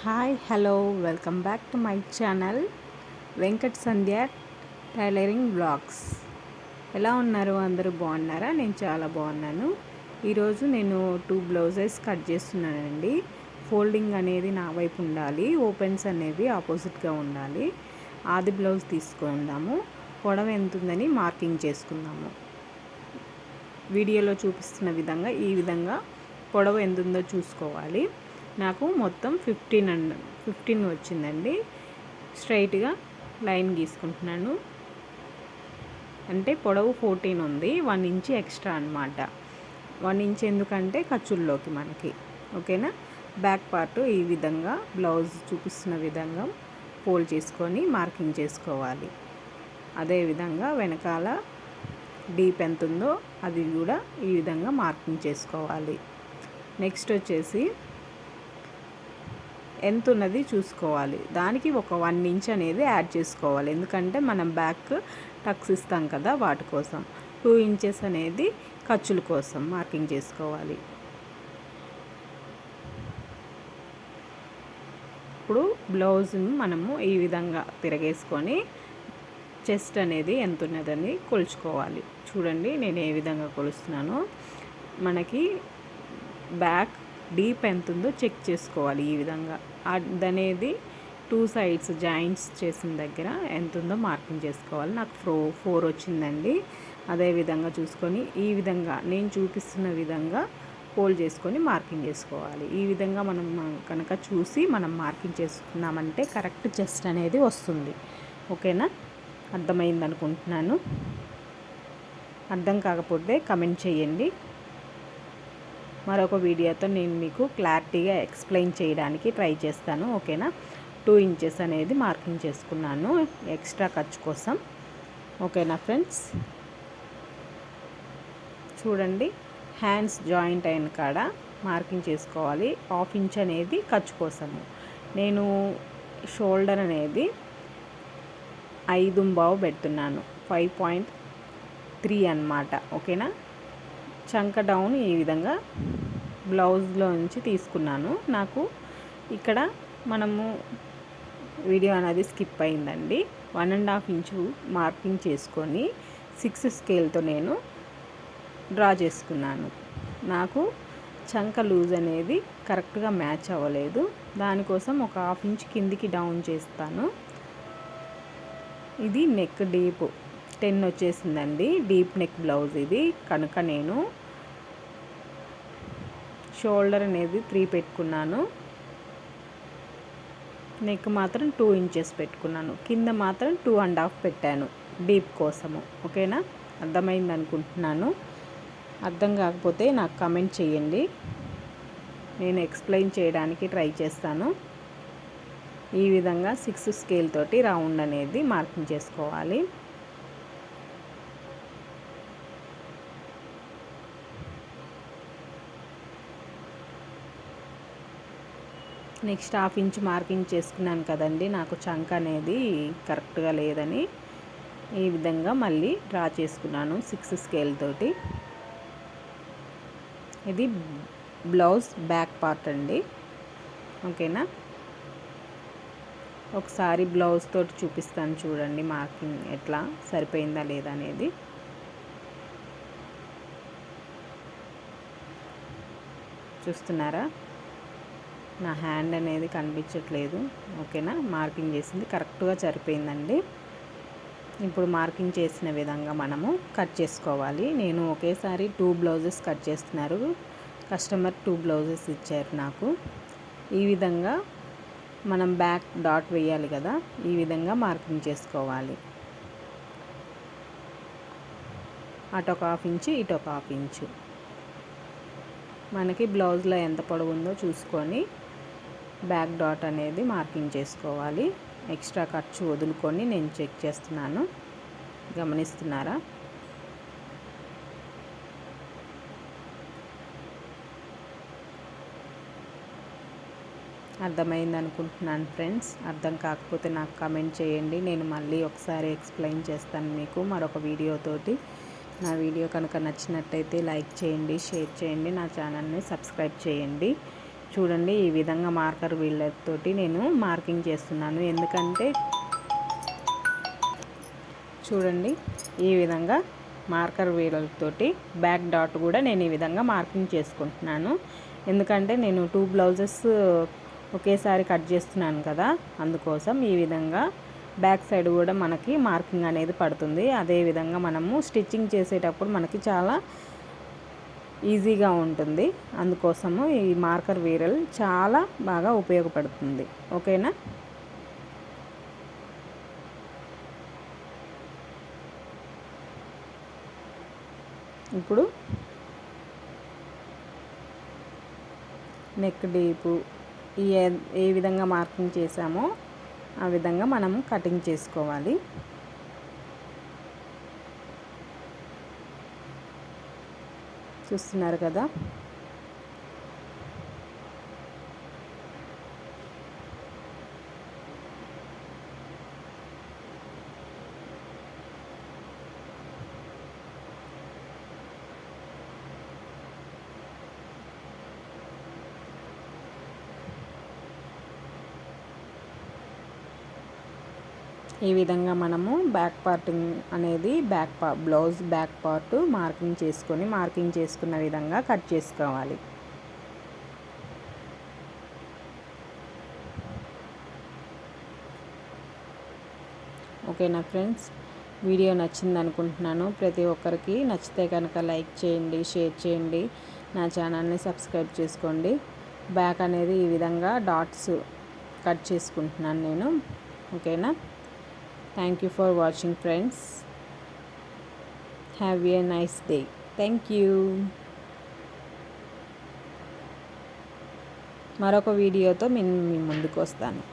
Hi hello welcome back to my channel Venkat Sandhya tailoring blogs. ఎలా ఉన్నారు? అందరూ బాగున్నారా? నేను చాలా బాగున్నాను. ఈరోజు నేను 2 బ్లౌజెస్ కట్ చేస్తున్నానండి. ఫోల్డింగ్ అనేది నా వైపు ఉండాలి, ఓపెన్స్ అనేది ఆపోజిట్గా ఉండాలి. ఆది బ్లౌజ్ తీసుకుందాము. పొడవు ఎంత ఉందని మార్కింగ్ చేసుకుందాము. వీడియోలో చూపిస్తున్న విధంగా ఈ విధంగా పొడవు ఎంత ఉందో చూసుకోవాలి. నాకు మొత్తం 15 వచ్చిందండి. స్ట్రైట్గా లైన్ గీసుకుంటున్నాను. అంటే పొడవు 14 ఉంది, 1 ఇంచ్ ఎక్స్ట్రా అనమాట. 1 ఇంచ్ ఎందుకంటే ఖర్చుల్లోకి మనకి. ఓకేనా? బ్యాక్ పార్ట్ ఈ విధంగా బ్లౌజ్ చూపిస్తున్న విధంగా ఫోల్డ్ చేసుకొని మార్కింగ్ చేసుకోవాలి. అదేవిధంగా వెనకాల డీప్ ఎంత ఉందో అది కూడా ఈ విధంగా మార్కింగ్ చేసుకోవాలి. నెక్స్ట్ వచ్చేసి ఎంత ఉన్నది చూసుకోవాలి. దానికి ఒక 1 ఇంచ్ అనేది యాడ్ చేసుకోవాలి. ఎందుకంటే మనం బ్యాక్ టక్స్ ఇస్తాం కదా, వాటి కోసం. 2 ఇంచెస్ అనేది ఖర్చుల కోసం మార్కింగ్ చేసుకోవాలి. ఇప్పుడు బ్లౌజ్ని మనము ఈ విధంగా తిరగేసుకొని చెస్ట్ అనేది ఎంత ఉన్నదని కొలుచుకోవాలి. చూడండి నేను ఏ విధంగా కొలుస్తున్నానో. మనకి బ్యాక్ డీప్ ఎంత ఉందో చెక్ చేసుకోవాలి. ఈ విధంగా అదనేది 2 సైడ్స్ జాయింట్స్ చేసిన దగ్గర ఎంత ఉందో మార్కింగ్ చేసుకోవాలి. నాకు 4 వచ్చిందండి. అదేవిధంగా చూసుకొని ఈ విధంగా నేను చూపిస్తున్న విధంగా ఫోల్డ్ చేసుకొని మార్కింగ్ చేసుకోవాలి. ఈ విధంగా మనం కనుక చూసి మనం మార్కింగ్ చేసుకున్నామంటే కరెక్ట్ చెస్ట్ అనేది వస్తుంది. ఓకేనా? అర్థమైంది అనుకుంటున్నాను. అర్థం కాకపోతే కమెంట్ చేయండి. మరొక వీడియోతో నేను మీకు క్లారిటీగా ఎక్స్ప్లెయిన్ చేయడానికి ట్రై చేస్తాను. ఓకేనా? 2 ఇంచెస్ అనేది మార్కింగ్ చేసుకున్నాను ఎక్స్ట్రా ఖర్చు కోసం. ఓకేనా ఫ్రెండ్స్? చూడండి, హ్యాండ్స్ జాయింట్ అయిన కాడ మార్కింగ్ చేసుకోవాలి. 1/2 ఇంచ్ అనేది ఖర్చు కోసము. నేను షోల్డర్ అనేది 5.25 పెడుతున్నాను. 5.3 అన్నమాట. ఓకేనా? చంక డౌన్ ఈ విధంగా బ్లౌజ్లో నుంచి తీసుకున్నాను. నాకు ఇక్కడ మనము వీడియో అనేది స్కిప్ అయిందండి. 1.5 ఇంచు మార్కింగ్ చేసుకొని 6 స్కేల్తో నేను డ్రా చేసుకున్నాను. నాకు చంక లూజ్ అనేది కరెక్ట్గా మ్యాచ్ అవ్వలేదు. దానికోసం ఒక 1/2 ఇంచ్ కిందికి డౌన్ చేస్తాను. ఇది నెక్ డీప్ 10 వచ్చేసిందండి. డీప్ నెక్ బ్లౌజ్ ఇది కనుక నేను షోల్డర్ అనేది 3 పెట్టుకున్నాను. నెక్ మాత్రం 2 ఇంచెస్ పెట్టుకున్నాను. కింద మాత్రం 2.5 పెట్టాను డీప్ కోసము. ఓకేనా? అర్థమైంది అనుకుంటున్నాను. అర్థం కాకపోతే నాకు కమెంట్ చేయండి, నేను ఎక్స్ప్లెయిన్ చేయడానికి ట్రై చేస్తాను. ఈ విధంగా 6 స్కేల్ తోటి రౌండ్ అనేది మార్కింగ్ చేసుకోవాలి. నెక్స్ట్ 1/2 ఇంచ్ మార్కింగ్ చేసుకున్నాను కదండి. నాకు చంక అనేది కరెక్ట్గా లేదని ఈ విధంగా మళ్ళీ డ్రా చేసుకున్నాను 6 స్కేల్ తోటి. ఇది బ్లౌజ్ బ్యాక్ పార్ట్ అండి. ఓకేనా? ఒకసారి బ్లౌజ్ తోటి చూపిస్తాను చూడండి, మార్కింగ్ ఎట్లా సరిపోయిందా లేదా అనేది. చూస్తున్నారా? నా హ్యాండ్ అనేది కనిపించట్లేదు. ఓకేనా? మార్కింగ్ చేసింది కరెక్ట్గా సరిపోయిందండి. ఇప్పుడు మార్కింగ్ చేసిన విధంగా మనము కట్ చేసుకోవాలి. నేను ఒకేసారి 2 బ్లౌజెస్ కట్ చేస్తున్నారు. కస్టమర్ 2 బ్లౌజెస్ ఇచ్చారు నాకు. ఈ విధంగా మనం బ్యాక్ డాట్ వేయాలి కదా, ఈ విధంగా మార్కింగ్ చేసుకోవాలి. అటొక 1/2 ఇంచు ఇటొక 1/2 ఇంచు. మనకి బ్లౌజ్లో ఎంత పొడవు ఉందో చూసుకొని బ్యాక్ డాట్ అనేది మార్కింగ్ చేసుకోవాలి. ఎక్స్ట్రా ఖర్చు వదులుకొని నేను చెక్ చేస్తున్నాను. గమనిస్తున్నారా? అర్థమైంది అనుకుంటున్నాను ఫ్రెండ్స్. అర్థం కాకపోతే నాకు కమెంట్ చేయండి, నేను మళ్ళీ ఒకసారి ఎక్స్ప్లెయిన్ చేస్తాను మీకు మరొక వీడియోతోటి. నా వీడియో కనుక నచ్చినట్టయితే లైక్ చేయండి, షేర్ చేయండి, నా ఛానల్ని సబ్స్క్రైబ్ చేయండి. చూడండి ఈ విధంగా మార్కర్ వీళ్ళతోటి నేను మార్కింగ్ చేస్తున్నాను. ఎందుకంటే చూడండి ఈ విధంగా మార్కర్ వీళ్ళతోటి బ్యాక్ డాట్ కూడా నేను ఈ విధంగా మార్కింగ్ చేసుకుంటున్నాను. ఎందుకంటే నేను 2 బ్లౌజెస్ ఒకేసారి కట్ చేస్తున్నాను కదా, అందుకోసం ఈ విధంగా బ్యాక్ సైడ్ కూడా మనకి మార్కింగ్ అనేది పడుతుంది. అదేవిధంగా మనము స్టిచ్చింగ్ చేసేటప్పుడు మనకి చాలా ఈజీగా ఉంటుంది. అందుకోసము ఈ మార్కర్ వీరల్ చాలా బాగా ఉపయోగపడుతుంది. ఓకేనా. ఇప్పుడు నెక్ డీపు ఏ విధంగా మార్కింగ్ చేసామో ఆ విధంగా మనం కటింగ్ చేసుకోవాలి. చూస్తున్నారు కదా. ఈ విధంగా మనము బ్యాక్ పార్టింగ్ అనేది బ్లౌజ్ బ్యాక్ పార్ట్ మార్కింగ్ చేసుకున్న విధంగా కట్ చేసుకోవాలి. ఓకేనా ఫ్రెండ్స్, వీడియో నచ్చింది అనుకుంటున్నాను. ప్రతి ఒక్కరికి నచ్చితే కనుక లైక్ చేయండి, షేర్ చేయండి, నా ఛానల్ని సబ్స్క్రైబ్ చేసుకోండి. బ్యాక్ అనేది ఈ విధంగా డాట్స్ కట్ చేసుకుంటున్నాను నేను. ఓకేనా. Thank you for watching friends. Have a nice day. Thank you. మరొక వీడియోతో మీ ముందుకు వస్తాను.